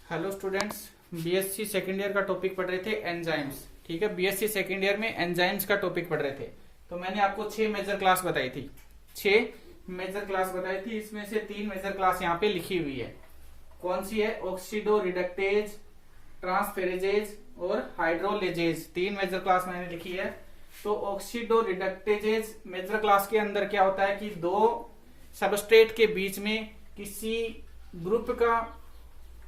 Hello students, BSc second year का topic पढ़ रहे थे एंजाइम्स। ठीक है, बीएससी सेकेंड ईयर में एंजाइम्स का टॉपिक पढ़ रहे थे। तो मैंने आपको 6 मेजर क्लास बताई थी। 6 मेजर क्लास बताई थी, इसमें से 3 मेजर क्लास यहाँ पे लिखी हुई है। कौन सी है? ऑक्सीडो रिडक्टेज, ट्रांसफेरेजेज और हाइड्रोलेजेज। 3 मेजर क्लास मैंने लिखी है। तो ऑक्सीडो रिडक्टेजेज मेजर क्लास के अंदर क्या होता है कि दो सबस्ट्रेट के बीच में किसी ग्रुप का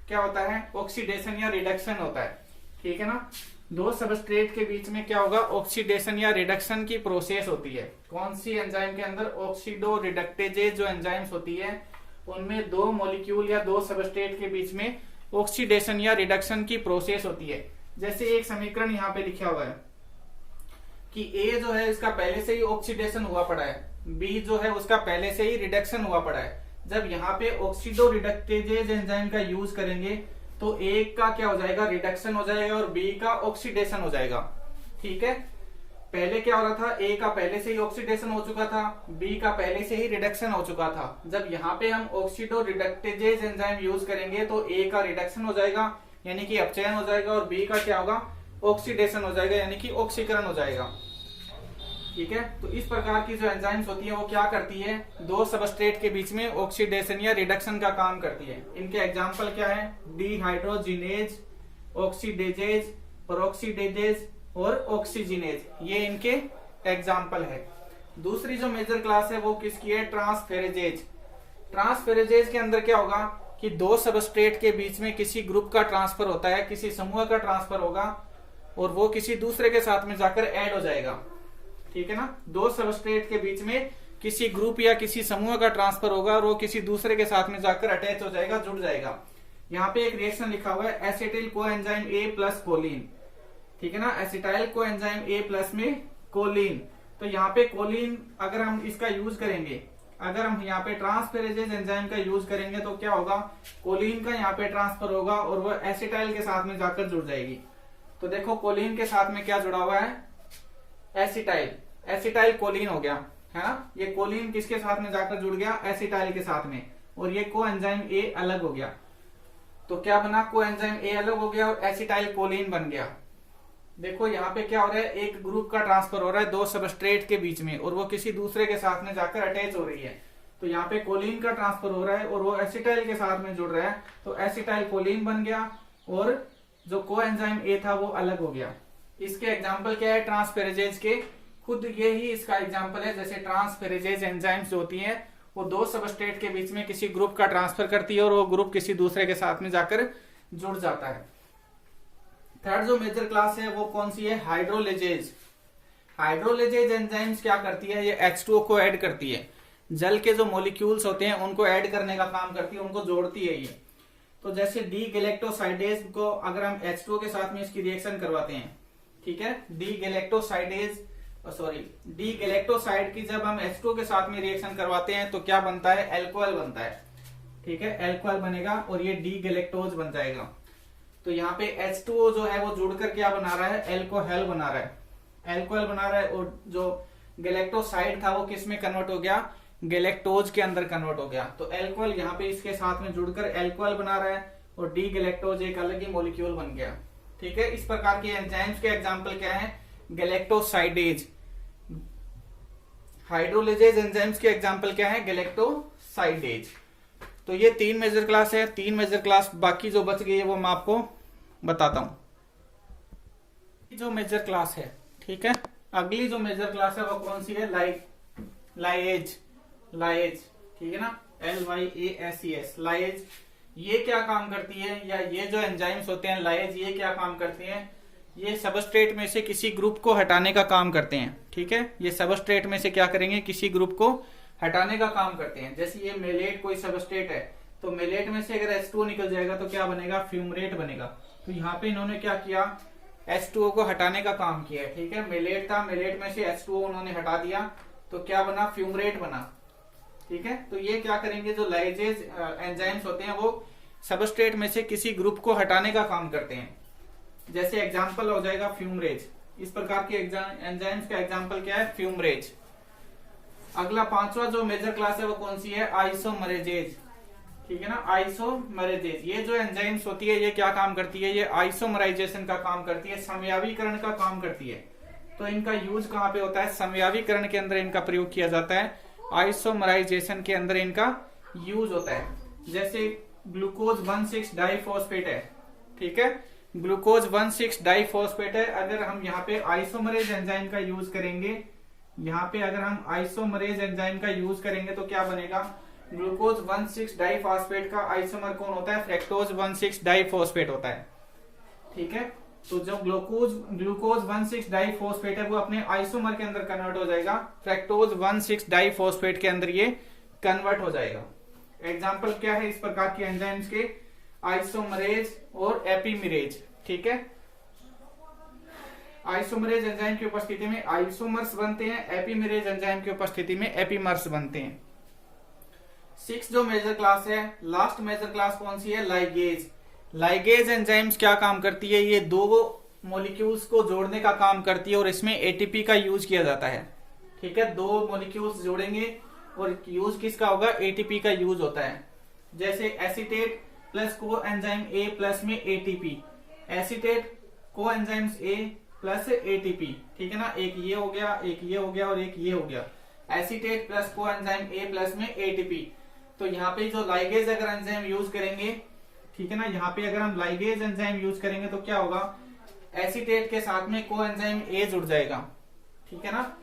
क्या होता है? ऑक्सीडेशन या रिडक्शन होता है। ठीक है ना, दो सबस्ट्रेट के बीच में क्या होगा? ऑक्सीडेशन या रिडक्शन की प्रोसेस होती है। कौन सी एंजाइम के अंदर? ऑक्सीडो रिडक्टेजेज जो एंजाइम्स होती है उनमें दो मॉलिक्यूल या दो सबस्ट्रेट के बीच में ऑक्सीडेशन या रिडक्शन की प्रोसेस होती है। जैसे एक समीकरण यहाँ पे लिखा हुआ है कि ए जो है इसका पहले से ही ऑक्सीडेशन हुआ पड़ा है, बी जो है उसका पहले से ही रिडक्शन हुआ पड़ा है। जब यहाँ पे ऑक्सीडो रिडक्टेजेज एंजाइम का यूज करेंगे तो एक का क्या हो जाएगा? रिडक्शन हो जाएगा और बी का ऑक्सीडेशन हो जाएगा। ठीक है, पहले क्या हो रहा था? ए का पहले से ही ऑक्सीडेशन हो चुका था, बी का पहले से ही रिडक्शन हो चुका था। जब यहाँ पे हम ऑक्सीडो रिडक्टेजेज एंजाइम यूज करेंगे तो ए का रिडक्शन हो जाएगा यानी कि अपचयन हो जाएगा, और बी का क्या होगा? ऑक्सीडेशन हो जाएगा यानी कि ऑक्सीकरण हो जाएगा। ठीक है, तो इस प्रकार की जो एंजाइम्स होती है वो क्या करती है? दो सबस्ट्रेट के बीच में ऑक्सीडेशन या रिडक्शन का काम करती है। इनके एग्जांपल क्या है? डिहाइड्रोजिनेज, ऑक्सीडेजेज, पेरोक्सीडेजेज और ऑक्सीजिनेज, ये इनके एग्जांपल है। दूसरी जो मेजर क्लास है वो किसकी है? ट्रांसफेरेजेज। ट्रांसफेरेजेज के अंदर क्या होगा कि दो सबस्ट्रेट के बीच में किसी ग्रुप का ट्रांसफर होता है, किसी समूह का ट्रांसफर होगा और वो किसी दूसरे के साथ में जाकर ऐड हो जाएगा। ठीक है ना, दो सबस्ट्रेट के बीच में किसी ग्रुप या किसी समूह का ट्रांसफर होगा और वो किसी दूसरे के साथ में जाकर अटैच हो जाएगा, जुड़ जाएगा। यहाँ पे एक रिएक्शन लिखा हुआ है acetyl coenzyme A plus choline. ठीक है ना, एसिटाइल कोएंजाइम ए प्लस में कोलिन। तो यहाँ पे कोलिन अगर हम इसका यूज करेंगे, अगर हम यहाँ पे ट्रांसफेरेजेज एंजाइम का यूज करेंगे तो क्या होगा? कोलिन का यहाँ पे ट्रांसफर होगा और वो एसिटाइल के साथ में जाकर जुड़ जाएगी। तो देखो कोलिन के साथ में क्या जुड़ा हुआ है? एसिटाइल। एसिटाइल कोलिन हो गया, है ना। ये कोलिन किसके साथ में जाकर जुड़ गया? एसिटाइल के साथ में, और ये कोएंजाइम ए अलग हो गया। तो क्या बना? कोएंजाइम ए अलग हो गया और एसिटाइल कोलिन बन गया। देखो यहाँ पे क्या हो रहा है? एक ग्रुप का ट्रांसफर हो रहा है दो सबस्ट्रेट के बीच में और वो किसी दूसरे के साथ में जाकर अटैच हो रही है। तो यहाँ पे कोलिन का ट्रांसफर हो रहा है और वो एसिटाइल के साथ में जुड़ रहा है, तो एसिटाइल कोलिन बन गया और जो कोएंजाइम ए था वो अलग हो गया। इसके एग्जाम्पल क्या है? ट्रांसफेरेजेज के खुद ये ही इसका एग्जांपल है। जैसे ट्रांसफेरेजेज एंजाइम्स जो होती हैं वो दो सबस्ट्रेट के बीच में किसी ग्रुप का ट्रांसफर करती है और वो ग्रुप किसी दूसरे के साथ में जाकर जुड़ जाता है। थर्ड जो मेजर क्लास है वो कौन सी है? हाइड्रोलेजेज। हाइड्रोलेजेज एंजाइम्स क्या करती है? ये H2O को ऐड करती है। जल के जो मॉलिक्यूल्स होते हैं उनको ऐड करने का काम करती है, उनको जोड़ती है ये। तो जैसे डी गैलेक्टोसाइडेज को अगर हम H2O के साथ में इसकी रिएक्शन करवाते हैं, ठीक है, डी गैलेक्टोसाइड की जब हम H2O के साथ में रिएक्शन करवाते हैं तो क्या बनता है? एल्कोहल बनता है। ठीक है, एल्कोहल बनेगा और ये डी गैलेक्टोज बन जाएगा। तो यहाँ पे H2O जो है वो जुड़कर क्या बना रहा है? एल्कोहल बना रहा है, एल्कोहल बना रहा है। और जो गैलेक्टोसाइड था वो किस में कन्वर्ट हो गया? गैलेक्टोज के अंदर कन्वर्ट हो गया। तो एल्कोहल यहाँ पे इसके साथ में जुड़कर एल्कोहल बना रहा है और डी गैलेक्टोज एक अलग ही मॉलिक्यूल बन गया। ठीक है, इस प्रकार के एंजाइम्स के एग्जाम्पल क्या है? गैलेक्टोसाइडेज। हाइड्रोलेजेज एंजाइम्स के एग्जांपल क्या है? गैलेक्टोसाइडेज। तो ये 3 मेजर क्लास है। 3 मेजर क्लास, बाकी जो बच गई है वो मैं आपको बताता हूं। जो मेजर क्लास है, ठीक है, अगली जो मेजर क्लास है वो कौन सी है? लाइएज। लाइएज, ठीक है ना, LYASES, लाइएज। ये क्या काम करती है, या ये जो एंजाइम्स होते हैं लाइएज, ये क्या काम करती है? ये सबस्ट्रेट में से किसी ग्रुप को हटाने का काम करते हैं। ठीक है, ये सबस्ट्रेट में से क्या करेंगे? किसी ग्रुप को हटाने का काम करते हैं। जैसे ये मेलेट कोई सबस्ट्रेट है तो मेलेट में से अगर H2O निकल जाएगा तो क्या बनेगा? फ्यूमरेट बनेगा। तो यहाँ पे इन्होंने क्या किया? H2O को हटाने का काम किया है। ठीक है, मेलेट था, मेलेट में से H2O उन्होंने हटा दिया तो क्या बना? फ्यूमरेट बना। ठीक है, तो ये क्या करेंगे? जो लाइजेज एंजाइम्स होते हैं वो सबस्ट्रेट में से किसी ग्रुप को हटाने का काम करते हैं। जैसे एग्जांपल हो जाएगा फ्यूमरेज। इस प्रकार के एंजाइम्स का एग्जांपल क्या है? फ्यूमरेज। अगला 5वां जो मेजर क्लास है वो कौन सी है? आइसोमरेजेज। ठीक है ना, आइसोमरेजेज। ये जो एंजाइम्स होती है ये क्या काम करती है, ये आइसोमराइजेशन का काम करती है, समयावीकरण का काम करती है। तो इनका यूज कहाँ पे होता है, समयावीकरण के अंदर इनका प्रयोग किया जाता है, आइसोमराइजेशन के अंदर इनका यूज होता है। जैसे ग्लूकोज 1,6 डाइफॉस्फेट है, ठीक है, ग्लूकोज 1,6 डाइफॉस्फेट है। अगर हम यहाँ पे आइसोमरेज एंजाइम का यूज करेंगे, यहाँ पे अगर हम आइसोमरेज एंजाइम का यूज करेंगे तो क्या बनेगा, ग्लूकोज 1,6 डाइफॉस्फेट का आइसोमर कौन होता है, फ्रैक्टोज 1,6 डाइफॉस्फेट होता है, ठीक है। तो जो ग्लूकोज 1,6 डाइफॉस्फेट है वो अपने आइसोमर के अंदर कन्वर्ट हो जाएगा, फ्रैक्टोज 1,6 डाइफॉस्फेट के अंदर ये कन्वर्ट हो जाएगा। एग्जाम्पल क्या है इस प्रकार के एंजाइम्स के, आइसोमरेज और एपिमिरेज, ठीक है। आइसोमरेज एंजाइम की उपस्थिति में आइसोमर्स बनते हैं, एपिमिरेज एंजाइम की उपस्थिति में एपिमर्स बनते हैं। 6 जो मेजर क्लास है, लास्ट मेजर क्लास कौन सी है, लाइगेज। लाइगेज एंजाइम्स क्या काम करती है, ये दो मॉलिक्यूल्स को जोड़ने का काम करती है और इसमें एटीपी का यूज किया जाता है, ठीक है। दो मॉलिक्यूल्स जोड़ेंगे और यूज किसका होगा, एटीपी का यूज होता है। जैसे एसीटेट प्लस को एंजाइम ए प्लस में एटीपी, एसीटेट को एंजाइम्स ए प्लस एटीपी, ठीक है ना, एक ये हो गया, एक ये हो गया और एक ये हो गया, एसीटेट प्लस को एंजाइम ए प्लस में एटीपी। तो यहाँ पे जो लाइगेज अगर एंजाइम यूज करेंगे, ठीक है ना, यहाँ पे अगर हम लाइगेज एंजाइम यूज करेंगे तो क्या होगा, एसीटेट के साथ में को एंजाइम ए जुड़ जाएगा, ठीक है ना,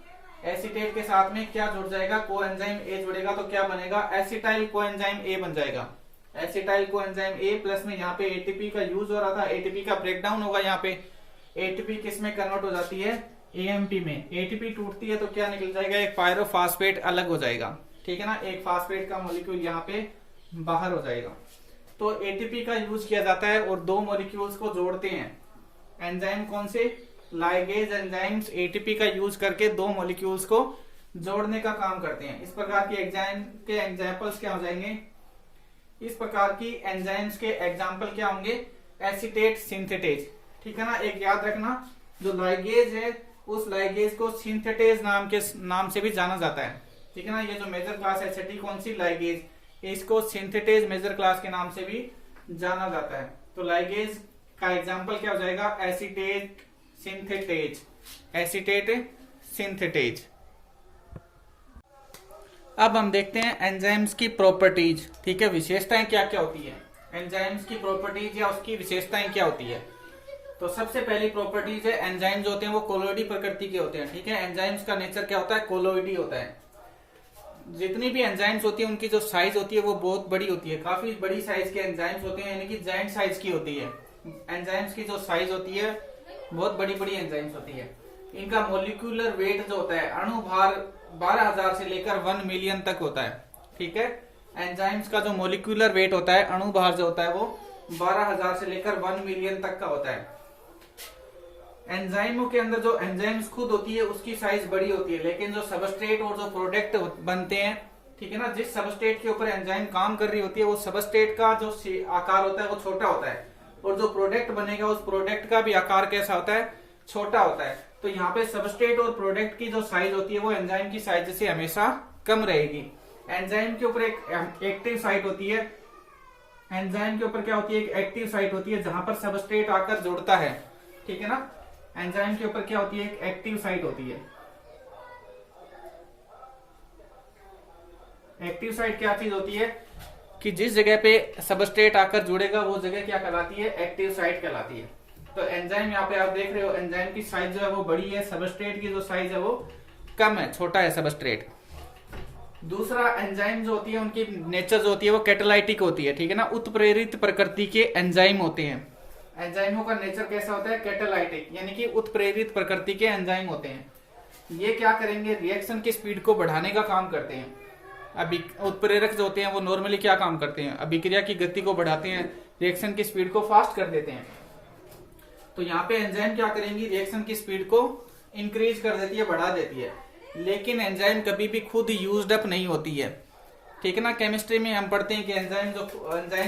एसीटेट के साथ में क्या जुड़ जाएगा, को एंजाइम ए जुड़ेगा, तो क्या बनेगा, एसिटाइल को एंजाइम ए बन जाएगा, acetyl co enzyme A plus में यहाँ पे एटीपी का यूज हो रहा था, एटीपी का ब्रेकडाउन होगा, यहाँ पे एटीपी किस में कन्वर्ट हो जाती है, एएमपी में। एटीपी टूटती है तो क्या निकल जाएगा, एक पायरोफॉस्फेट अलग हो जाएगा, ठीक है ना, एक फास्फेट का मॉलिक्यूल यहाँ पे बाहर हो जाएगा। तो एटीपी का यूज किया जाता है और दो मॉलिक्यूल्स को जोड़ते हैं। एंजाइम कौन से, लाइगेज एंजाइम्स एटीपी का यूज करके दो मॉलिक्यूल्स को जोड़ने का काम करते हैं। इस प्रकार की एंजाइम के एग्जांपल्स क्या हो जाएंगे, इस प्रकार की एंजाइम्स के एग्जांपल क्या होंगे, एसीटेट सिंथेटेज, ठीक है ना। एक याद रखना, जो लाइगेज है उस लाइगेज को सिंथेटेज नाम से भी जाना जाता है, ठीक है ना। ये जो मेजर क्लास है छठी कौन सी, लाइगेज, इसको सिंथेटेज मेजर क्लास के नाम से भी जाना जाता है। तो लाइगेज का एग्जांपल क्या हो जाएगा, एसीटेट सिंथेटेज, एसीटेट सिंथेटेज। अब हम देखते हैं एंजाइम्स की प्रॉपर्टीज, ठीक है, विशेषताएं क्या क्या होती है, एंजाइम्स की प्रॉपर्टीज या उसकी विशेषताएं क्या होती है। तो सबसे पहली प्रॉपर्टीज है, एंजाइम जो होते हैं वो कोलोइडी प्रकृति के होते हैं, ठीक है। एंजाइम्स का नेचर क्या होता है, कोलोइडी होता है। जितनी भी एंजाइम्स होती है उनकी जो साइज होती है वो बहुत बड़ी होती है, काफी बड़ी साइज के एंजाइम्स होते हैं, यानी कि जायंट साइज की होती है। एंजाइम्स की जो साइज होती है बहुत बड़ी बड़ी एंजाइम्स होती है। इनका मोलिकुलर वेट जो होता है, अणु भार 12,000 से लेकर 1 मिलियन तक होता है, ठीक है। एंजाइम्स का जो मोलिकुलर वेट होता है, अणु भार जो होता है वो 12,000 से लेकर 1 मिलियन तक का होता है। एंजाइमों के अंदर जो एंजाइम्स खुद होती है उसकी साइज बड़ी होती है, लेकिन जो सबस्ट्रेट और जो प्रोडक्ट बनते हैं, ठीक है ना, जिस सबस्ट्रेट के ऊपर एंजाइम काम कर रही होती है वो सबस्ट्रेट का जो आकार होता है वो छोटा होता है, और जो प्रोडक्ट बनेगा उस प्रोडक्ट का भी आकार कैसा होता है, छोटा होता है। तो यहाँ पे सबस्ट्रेट और प्रोडक्ट की जो साइज होती है वो एंजाइम की साइज से हमेशा कम रहेगी। एंजाइम के ऊपर एक एक्टिव साइट होती है, एंजाइम के ऊपर क्या होती है, एक एक्टिव साइट होती है जहां पर सबस्ट्रेट आकर जुड़ता है, ठीक है ना। एंजाइम के ऊपर क्या होती है, एक एक्टिव साइट होती है। एक्टिव साइट क्या चीज होती है कि जिस जगह पे सबस्ट्रेट आकर जुड़ेगा वो जगह क्या कहलाती है, एक्टिव साइट कहलाती है। तो एंजाइम यहाँ पे आप देख रहे हो, एंजाइम की साइज जो है वो बड़ी है, सबस्ट्रेट की जो साइज है वो कम है, छोटा है सबस्ट्रेट। दूसरा, एंजाइम जो होती है उनकी नेचर जो होती है वो कैटालाइटिक होती है, ठीक है ना, उत्प्रेरित प्रकृति के एंजाइम होते हैं। एंजाइमों का नेचर कैसा होता है, कैटालाइटिक, यानी कि उत्प्रेरित प्रकृति के एंजाइम होते हैं। ये क्या करेंगे, रिएक्शन की स्पीड को बढ़ाने का काम करते हैं। अभी उत्प्रेरक जो होते हैं वो नॉर्मली क्या काम करते हैं, अभिक्रिया की गति को बढ़ाते हैं, रिएक्शन की स्पीड को फास्ट कर देते हैं। तो यहाँ पे एंजाइम क्या करेंगी, रिएक्शन की स्पीड को इंक्रीज कर देती है, बढ़ा देती है। लेकिन एंजाइम कभी भी खुद यूज्ड अप नहीं होती है, ठीक है ना। केमिस्ट्री में हम पढ़ते हैं कि एंजाइम्स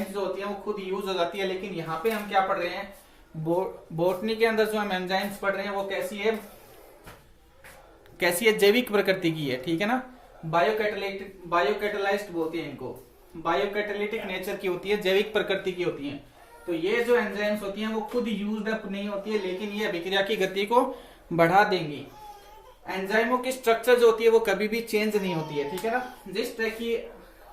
जो होती है वो खुद यूज हो जाती है, लेकिन यहाँ पे हम क्या पढ़ रहे हैं, बोटनी के अंदर जो हम एंजाइम्स पढ़ रहे हैं वो कैसी है, जैविक प्रकृति की है, ठीक है ना। बायोकैटालाइस्ट बोलते हैं इनको, बायोकैटालिटिक नेचर की होती है, जैविक प्रकृति की होती हैं। तो ये जो एंजाइम्स होती हैं वो खुद यूज्ड अप नहीं होती है, लेकिन ये अभिक्रिया की गति को बढ़ा देंगी। एंजाइमों की स्ट्रक्चर जो होती है वो कभी भी चेंज नहीं होती है, ठीक है ना।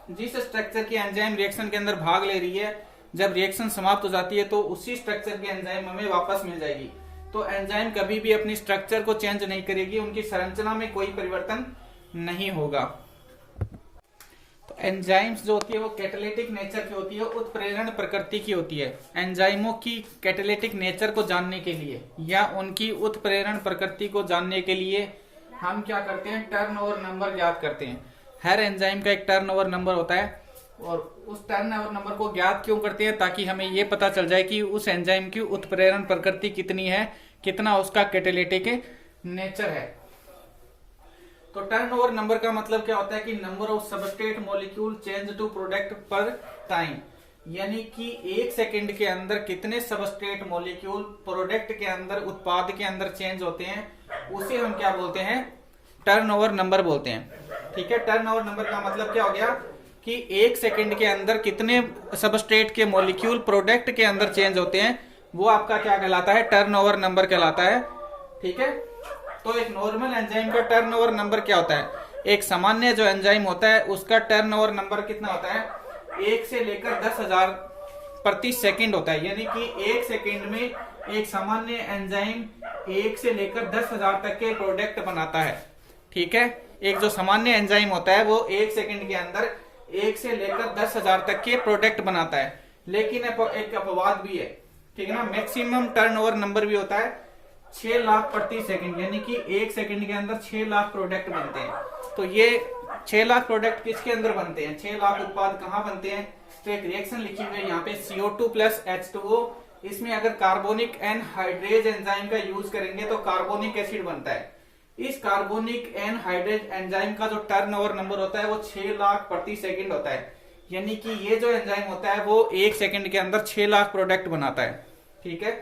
जिस स्ट्रक्चर की एंजाइम रिएक्शन के अंदर भाग ले रही है, जब रिएक्शन समाप्त हो जाती है तो उसी स्ट्रक्चर की एंजाइम हमें वापस मिल जाएगी। तो एंजाइम कभी भी अपनी स्ट्रक्चर को चेंज नहीं करेगी, उनकी संरचना में कोई परिवर्तन नहीं होगा। तो एंजाइम्स जो होती है वो कैटालिटिक नेचर की होती है, उत्प्रेरण प्रकृति की होती है। एंजाइमों की कैटालिटिक नेचर को जानने के लिए या उनकी उत्प्रेरण प्रकृति को जानने के लिए हम क्या करते हैं, टर्नओवर नंबर ज्ञात करते हैं। हर एंजाइम का एक टर्नओवर नंबर होता है, और उस टर्नओवर नंबर को ज्ञात क्यों करते हैं, ताकि हमें ये पता चल जाए कि उस एंजाइम की उत्प्रेरण प्रकृति कितनी है, कितना उसका कैटालिटिक नेचर है। तो टर्नओवर नंबर का मतलब क्या होता है कि number of substrate molecule change to product per time, यानी कि 1 सेकंड के अंदर कितने सबस्ट्रेट मॉलिक्यूल प्रोडक्ट के अंदर, उत्पाद के अंदर चेंज होते हैं, उसे हम क्या बोलते हैं, टर्नओवर नंबर बोलते हैं। ठीक है, टर्नओवर नंबर का मतलब क्या हो गया कि 1 सेकंड के अंदर कितने सबस्ट्रेट के मॉलिक्यूल प्रोडक्ट के अंदर चेंज होते हैं, वो आपका क्या कहलाता है, टर्नओवर नंबर कहलाता है। ठीक है, तो एक नॉर्मल एंजाइम का टर्नओवर नंबर क्या होता है, एक सामान्य जो एंजाइम होता है उसका टर्नओवर नंबर कितना होता है, 1 से लेकर 10,000 प्रति सेकंड होता है। यानी कि 1 सेकंड में एक सामान्य एंजाइम 1 से लेकर 10,000 तक के प्रोडक्ट बनाता है। ठीक है, एक जो सामान्य एंजाइम होता है वो 1 सेकंड के अंदर 1 से लेकर 10,000 तक के प्रोडक्ट बनाता है। लेकिन एक अपवाद भी है, ठीक है ना, मैक्सिमम टर्नओवर नंबर भी होता है 6 लाख प्रति सेकंड, यानी कि 1 सेकंड के अंदर 6 लाख प्रोडक्ट बनते हैं। तो ये 6 लाख प्रोडक्ट किसके अंदर बनते हैं, 6 लाख उत्पाद कहाँ बनते हैं, तो एक रिएक्शन लिखी हुई है यहाँ पे CO2 प्लस H2O। इसमें अगर कार्बोनिक एनहाइड्रेज एंजाइम का यूज करेंगे तो कार्बोनिक एसिड बनता है। इस कार्बोनिक एनहाइड्रेज एंजाइम का जो टर्नओवर नंबर होता है वो 6 लाख प्रति सेकंड होता है। यानी कि ये जो एंजाइम होता है वो 1 सेकंड के अंदर 6 लाख प्रोडक्ट बनाता है। ठीक है,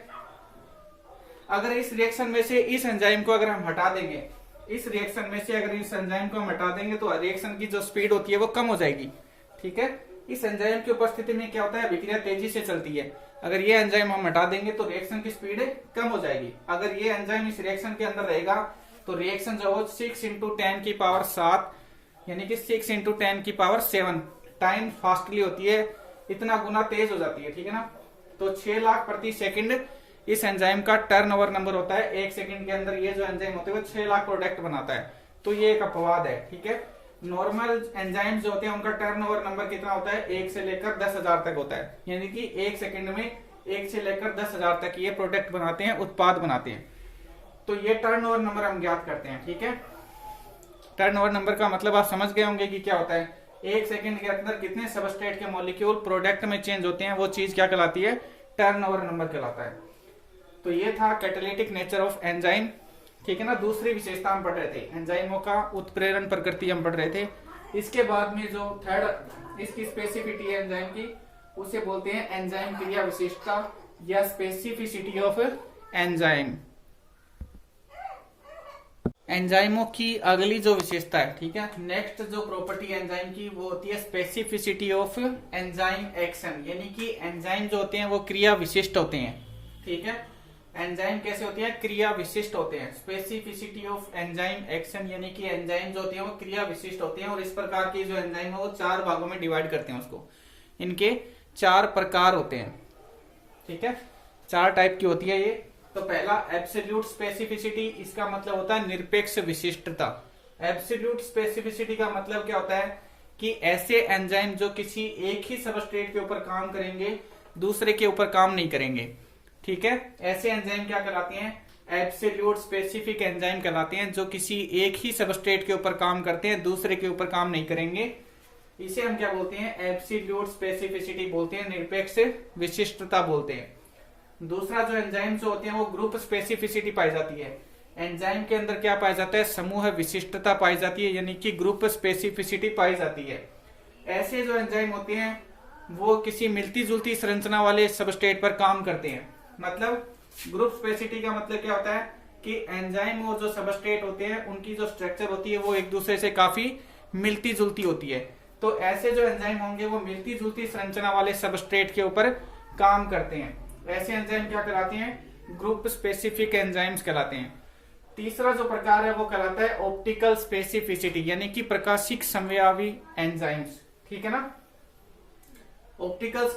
अगर इस रिएक्शन में से इस एंजाइम को अगर हम हटा देंगे, इस रिएक्शन में से अगर इस एंजाइम को हम हटा देंगे तो रिएक्शन की जो स्पीड होती है वो कम हो जाएगी। ठीक है, इस एंजाइम की उपस्थिति में क्या होता है, अभिक्रिया तेजी से चलती है। अगर ये एंजाइम हम हटा देंगे तो रिएक्शन की स्पीड कम हो जाएगी। अगर ये एंजाइम इस रिएक्शन के अंदर रहेगा तो रिएक्शन जो हो 6 × 10 की पावर 7 यानी कि 6 × 10 की पावर 7 टाइम फास्टली होती है, इतना गुना तेज हो जाती है। ठीक है ना, तो 6 लाख प्रति सेकंड इस एंजाइम का टर्नओवर नंबर होता है। 1 सेकंड के अंदर ये जो एंजाइम होते हैं वो 6 लाख प्रोडक्ट बनाता है। तो ये एक अपवाद है। ठीक है, नॉर्मल एंजाइम जो होते हैं उनका टर्नओवर नंबर कितना होता है, 1 से लेकर 10,000 तक होता है। यानी कि 1 सेकंड में 1 से लेकर 10,000 तक ये प्रोडक्ट बनाते हैं, उत्पाद बनाते हैं। तो ये टर्नओवर नंबर हम ज्ञात करते हैं। ठीक है, टर्नओवर नंबर का मतलब आप समझ गए होंगे कि क्या होता है, 1 सेकंड के अंदर कितने सबस्ट्रेट के मॉलिक्यूल प्रोडक्ट में चेंज होते हैं, वो चीज क्या कहलाती है, टर्नओवर नंबर कहलाता है। तो ये था कैटालिटिक नेचर ऑफ एंजाइम। ठीक है ना, दूसरी विशेषता हम पढ़ रहे थे, एंजाइमों का उत्प्रेरण प्रकृति हम पढ़ रहे थे। इसके बाद में जो थर्ड इसकी स्पेसिफिटी है एंजाइम की, उसे बोलते हैं एंजाइम क्रिया विशिष्टता या स्पेसिफिसिटी ऑफ एंजाइम। एंजाइमों की अगली जो विशेषता है, ठीक है, नेक्स्ट जो प्रॉपर्टी है एंजाइम की वो होती है स्पेसिफिसिटी ऑफ एंजाइम एक्शन। यानी कि एंजाइम जो होते हैं वो क्रिया विशिष्ट होते हैं। ठीक है, एंजाइम कैसे होते हैं, क्रिया विशिष्ट होते हैं। स्पेसिफिसिटी ऑफ एंजाइम एक्शन यानी कि एंजाइम जो होते हैं वो क्रिया विशिष्ट होते हैं। और इस प्रकार की जो एंजाइम है वो 4 भागों में डिवाइड करते हैं उसको। इनके 4 प्रकार होते हैं। ठीक है, 4 टाइप की होती है ये। तो पहला एब्सोल्यूट स्पेसिफिसिटी, इसका मतलब होता है निरपेक्ष विशिष्टता। एब्सोल्यूट स्पेसिफिसिटी का मतलब क्या होता है कि ऐसे एंजाइम जो किसी एक ही सबस्ट्रेट के ऊपर काम करेंगे, दूसरे के ऊपर काम नहीं करेंगे। ठीक है, ऐसे एंजाइम क्या कहलाते हैं, एब्सोल्यूट स्पेसिफिक एंजाइम कहलाते हैं, जो किसी एक ही सबस्ट्रेट के ऊपर काम करते हैं, दूसरे के ऊपर काम नहीं करेंगे। इसे हम क्या बोलते हैं, एब्सोल्यूट स्पेसिफिसिटी बोलते हैं, निरपेक्ष विशिष्टता बोलते हैं। दूसरा जो एंजाइम जो होते हैं वो ग्रुप स्पेसिफिसिटी पाई जाती है। एंजाइम के अंदर क्या पाया जाता है, समूह विशिष्टता पाई जाती है, यानी कि ग्रुप स्पेसिफिसिटी पाई जाती है। ऐसे जो एंजाइम होते हैं वो किसी मिलती जुलती संरचना वाले सबस्ट्रेट पर काम करते हैं। मतलब ग्रुप स्पेसिफिसिटी का मतलब क्या होता है कि एंजाइम और जो सबस्ट्रेट होते हैं उनकी जो स्ट्रक्चर होती है वो एक दूसरे से काफी मिलती जुलती होती है। तो ऐसे जो एंजाइम होंगे वो मिलती जुलती संरचना वाले सबस्ट्रेट के ऊपर काम करते हैं। ऐसे एंजाइम क्या कहलाते हैं? ग्रुप स्पेसिफिक एंजाइम्स कहलाते हैं। तीसरा जो प्रकार है वो कहलाता है ऑप्टिकल स्पेसिफिसिटी, यानी कि प्रकाशिक समव्यापी एंजाइम्स। ठीक है ना। ऑप्टिकल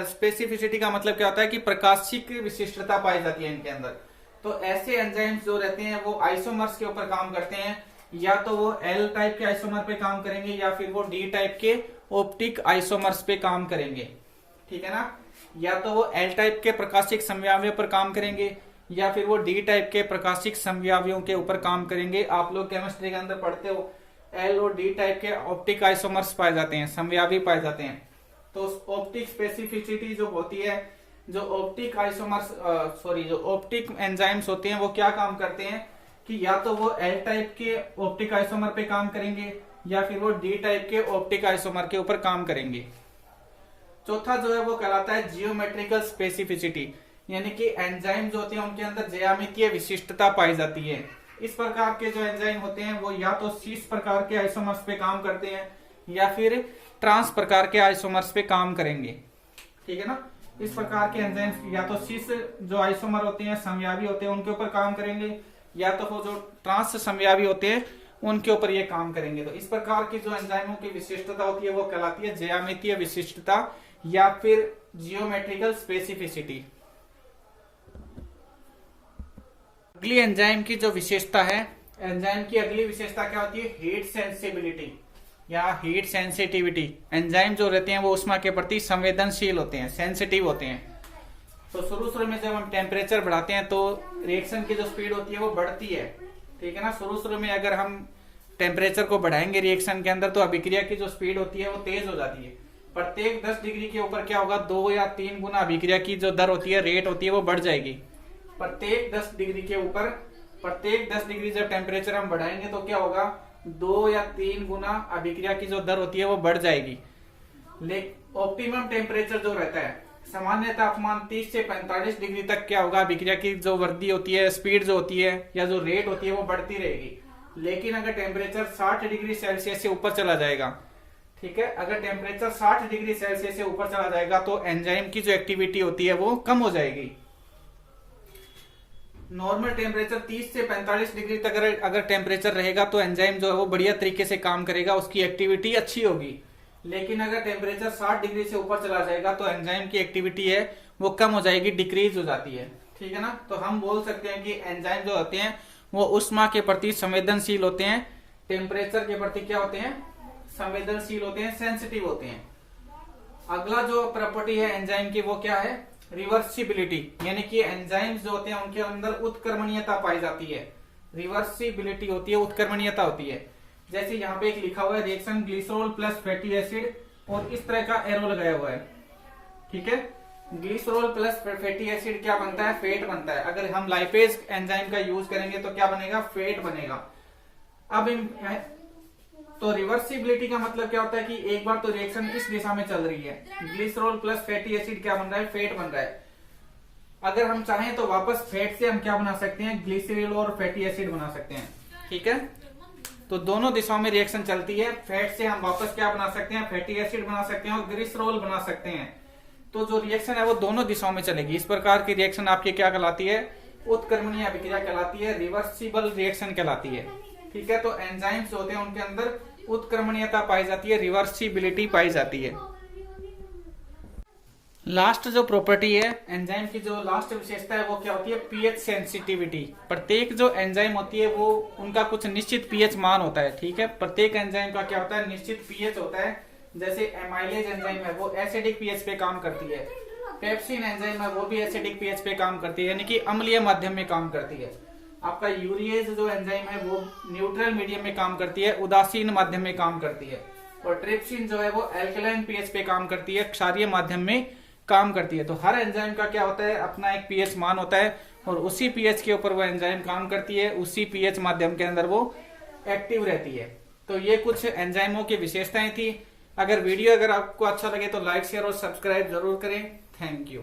स्पेसिफिसिटी का मतलब क्या होता है कि प्रकाशिक विशिष्टता पाई जाती है इनके अंदर। तो ऐसे एंजाइम्स जो रहते हैं वो आइसोमर्स के ऊपर काम करते हैं, या तो वो एल टाइप के आइसोमर पे काम करेंगे या फिर वो डी टाइप के ऑप्टिक आइसोमर्स पे काम करेंगे। ठीक है ना। या तो वो एल टाइप के प्रकाशिक समव्यायों पर काम करेंगे या फिर वो डी टाइप के प्रकाशिक समव्यायों के ऊपर काम करेंगे। आप लोग केमिस्ट्री के अंदर पढ़ते हो एल और डी टाइप के ऑप्टिक आइसोमर्स पाए जाते हैं, समव्यापी पाए जाते हैं। तो ऑप्टिक स्पेसिफिसिटी जो होती है, जो ऑप्टिक आइसोमर्स जो ऑप्टिक एंजाइम्स होते हैं वो क्या काम करते हैं कि या तो वो एल टाइप के ऑप्टिक आइसोमर पे काम करेंगे या फिर वो डी टाइप के ऑप्टिक आइसोमर के ऊपर काम करेंगे। चौथा जो है वो कहलाता है जियोमेट्रिकल स्पेसिफिसिटी, यानी कि एंजाइम जो होते हैं उनके अंदर ज्यामितीय विशिष्टता पाई जाती है। इस प्रकार के जो एंजाइम होते हैं वो या तो सीस प्रकार के आइसोमर्स पे काम करते हैं या फिर ट्रांस प्रकार के आइसोमर्स पे काम करेंगे। ठीक है ना। इस प्रकार के एंजाइम्स या तो सीस जो आइसोमर होते हैं समव्यापी होते हैं उनके ऊपर काम करेंगे, या तो वो जो ट्रांस समव्यापी होते हैं उनके ऊपर ये काम करेंगे। तो इस प्रकार की जो एंजाइमों की विशिष्टता होती है वो कहलाती है ज्यामितीय विशिष्टता या फिर जियोमेट्रिकल स्पेसिफिसिटी। अगली एंजाइम की जो विशेषता है, एंजाइम की अगली विशेषता क्या होती है? हीट सेंसिबिलिटी या हीट सेंसिटिविटी। एंजाइम जो रहते हैं वो उष्मा के प्रति संवेदनशील होते हैं, सेंसिटिव होते हैं। तो शुरू में जब हम टेम्परेचर बढ़ाते हैं तो रिएक्शन की जो स्पीड होती है वो बढ़ती है। ठीक है ना। शुरू में अगर हम टेम्परेचर को बढ़ाएंगे रिएक्शन के अंदर तो अभिक्रिया की जो स्पीड होती है वो तेज हो जाती है। प्रत्येक 10 डिग्री के ऊपर क्या होगा? 2 या 3 गुना अभिक्रिया की जो दर होती है, रेट होती है, वो बढ़ जाएगी। प्रत्येक 10 डिग्री के ऊपर, प्रत्येक 10 डिग्री जब टेम्परेचर हम बढ़ाएंगे तो क्या होगा? 2 या 3 गुना अभिक्रिया की जो दर होती है वो बढ़ जाएगी। लेकिन ऑप्टिमम टेम्परेचर जो रहता है, सामान्य तापमान 30 से 45 डिग्री तक क्या होगा? अभिक्रिया की जो वृद्धि होती है, स्पीड जो होती है या जो रेट होती है वो बढ़ती रहेगी। लेकिन अगर टेम्परेचर 60 डिग्री सेल्सियस से ऊपर चला जाएगा, ठीक है, अगर टेम्परेचर 60 डिग्री सेल्सियस से ऊपर चला जाएगा तो एंजाइम की जो एक्टिविटी होती है वो कम हो जाएगी। नॉर्मल टेम्परेचर 30 से 45 डिग्री तक अगर टेम्परेचर रहेगा तो एंजाइम जो है वो बढ़िया तरीके से काम करेगा, उसकी एक्टिविटी अच्छी होगी। लेकिन अगर टेम्परेचर 60 डिग्री से ऊपर चला जाएगा तो एंजाइम की एक्टिविटी है वो कम हो जाएगी, डिक्रीज हो जाती है। ठीक है ना। तो हम बोल सकते हैं कि एंजाइम जो होते हैं वो उष्मा के प्रति संवेदनशील होते हैं, टेम्परेचर के प्रति क्या होते हैं? संवेदनशील होते हैं, सेंसिटिव होते हैं। अगला जो प्रॉपर्टी है एंजाइम की वो क्या है? रिवर्सिबिलिटी, यानी कि एंजाइम जो होते हैं उनके अंदर उत्क्रमणीयता पाई जाती है। रिवर्सिबिलिटी होती है, उत्क्रमणीयता होती है। जैसे यहाँ पे एक लिखा हुआ है reaction glycerol plus fatty acid, और इस तरह का एरो लगाया हुआ है। ठीक है। ग्लिसरॉल प्लस फैटी एसिड क्या बनता है? फेट बनता है। अगर हम लाइपेज एंजाइम का यूज करेंगे तो क्या बनेगा? फेट बनेगा। अब तो रिवर्सिबिलिटी का मतलब क्या होता है कि एक बार तो रिएक्शन इस दिशा में चल रही है, ग्लिसरॉल प्लस फैटी एसिड क्या बन रहा है? फेट बन रहा है। अगर हम चाहें तो वापस फैट से हम क्या बना सकते हैं? ग्लिसरॉल और फैटी एसिड बना सकते हैं। ठीक है। तो दोनों दिशाओं में रिएक्शन चलती है। फैट से हम वापस क्या बना सकते हैं? फैटी एसिड बना सकते हैं और ग्लिसरॉल बना सकते हैं। तो जो रिएक्शन है वो दोनों दिशाओं में चलेगी। इस प्रकार की रिएक्शन आपकी क्या कहलाती है? उत्क्रमणीय अभिक्रिया कहलाती है, रिवर्सिबल रिएक्शन कहलाती है। ठीक है। तो एंजाइम्स होते हैं उनके अंदर उत्क्रमणीयता पाई जाती है, रिवर्सिबिलिटी पाई जाती है। लास्ट जो प्रॉपर्टी है एंजाइम की, जो लास्ट विशेषता है वो क्या होती है? PH sensitivity. प्रत्येक जो एंजाइम होती है वो उनका कुछ निश्चित पीएच मान होता है। ठीक है। प्रत्येक एंजाइम का क्या होता है? निश्चित पीएच होता है। जैसे एमाइलेज एंजाइम है वो एसिडिक पीएच पे काम करती है, पेप्सिन एंजाइम है वो भी एसिडिक पीएच पे काम करती है, यानी कि अम्लीय माध्यम में काम करती है। आपका यूरिएज जो एंजाइम है वो न्यूट्रल मीडियम में काम करती है, उदासीन माध्यम में काम करती है। और ट्रिप्सिन जो है वो एल्कलाइन पीएच पे काम करती है, क्षारीय माध्यम में काम करती है। तो हर एंजाइम का क्या होता है? अपना एक पीएच मान होता है और उसी पीएच के ऊपर वो एंजाइम काम करती है, उसी पीएच माध्यम के अंदर वो एक्टिव रहती है। तो ये कुछ एंजाइमों की विशेषताएं थी। अगर वीडियो आपको अच्छा लगे तो लाइक, शेयर और सब्सक्राइब जरूर करें। Thank you.